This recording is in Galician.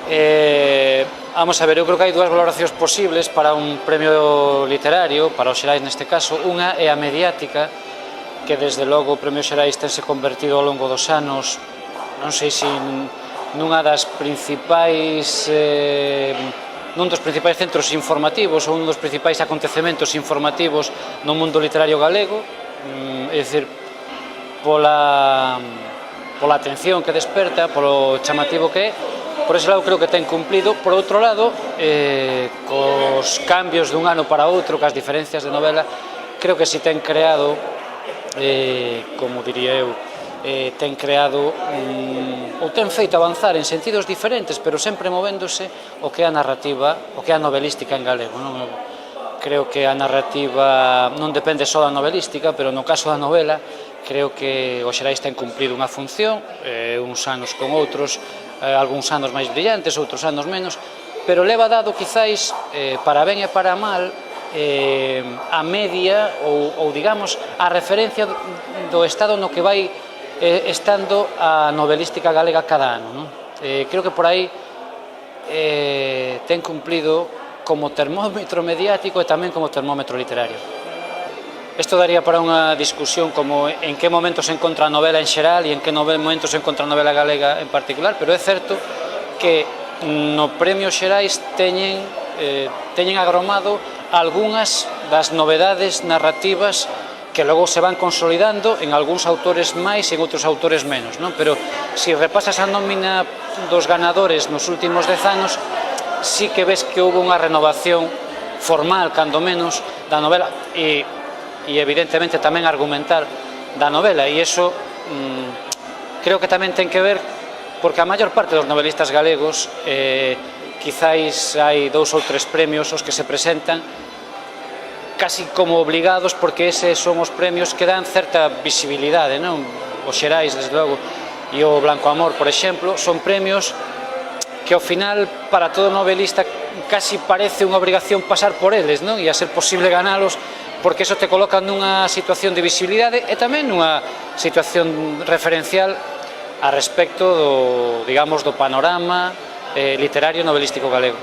Vamos a ver, eu creo que hai dúas valoracións posibles para un premio literario, para os Xerais neste caso. Unha é a mediática, que desde logo o premio Xerais tense convertido ao longo dos anos, non sei se nunha das principais, nun dos principais centros informativos ou un dos principais acontecementos informativos no mundo literario galego, é dicir, pola atención que desperta, polo chamativo que é. Por ese lado creo que ten cumplido. Por outro lado, cos cambios dun ano para outro, cas diferencias de novela, creo que si ten creado, como diría eu, ten creado ou ten feito avanzar en sentidos diferentes, pero sempre movéndose o que é a narrativa, o que é a novelística en galego. Creo que a narrativa non depende só da novelística, pero no caso da novela creo que os Xerais ten cumprido unha función, uns anos con outros, algúns anos máis brillantes, outros anos menos, pero leva dado quizáis, para ben e para mal, a media ou digamos a referencia do estado no que vai estando a novelística galega cada ano. Creo que por aí ten cumplido como termómetro mediático e tamén como termómetro literario. Isto daría para unha discusión como en que momento se encontra a novela en xeral e en que momento se encontra a novela galega en particular, pero é certo que no premio Xerais teñen agromado algunhas das novedades narrativas que logo se van consolidando en algúns autores máis e en outros autores menos, pero se repasas a nómina dos ganadores nos últimos 10 anos, sí que ves que houve unha renovación formal, cando menos, da novela e evidentemente tamén argumental da novela, e iso creo que tamén ten que ver porque a maior parte dos novelistas galegos quizáis hai 2 ou 3 premios os que se presentan casi como obligados, porque eses son os premios que dan certa visibilidade, os Xerais, desde logo, e o Blanco Amor, por exemplo, son premios que ao final para todo novelista casi parece unha obrigación pasar por eles, e a ser posible ganalos, porque iso te coloca nunha situación de visibilidade e tamén nunha situación referencial a respecto do, digamos, do panorama literario novelístico galego.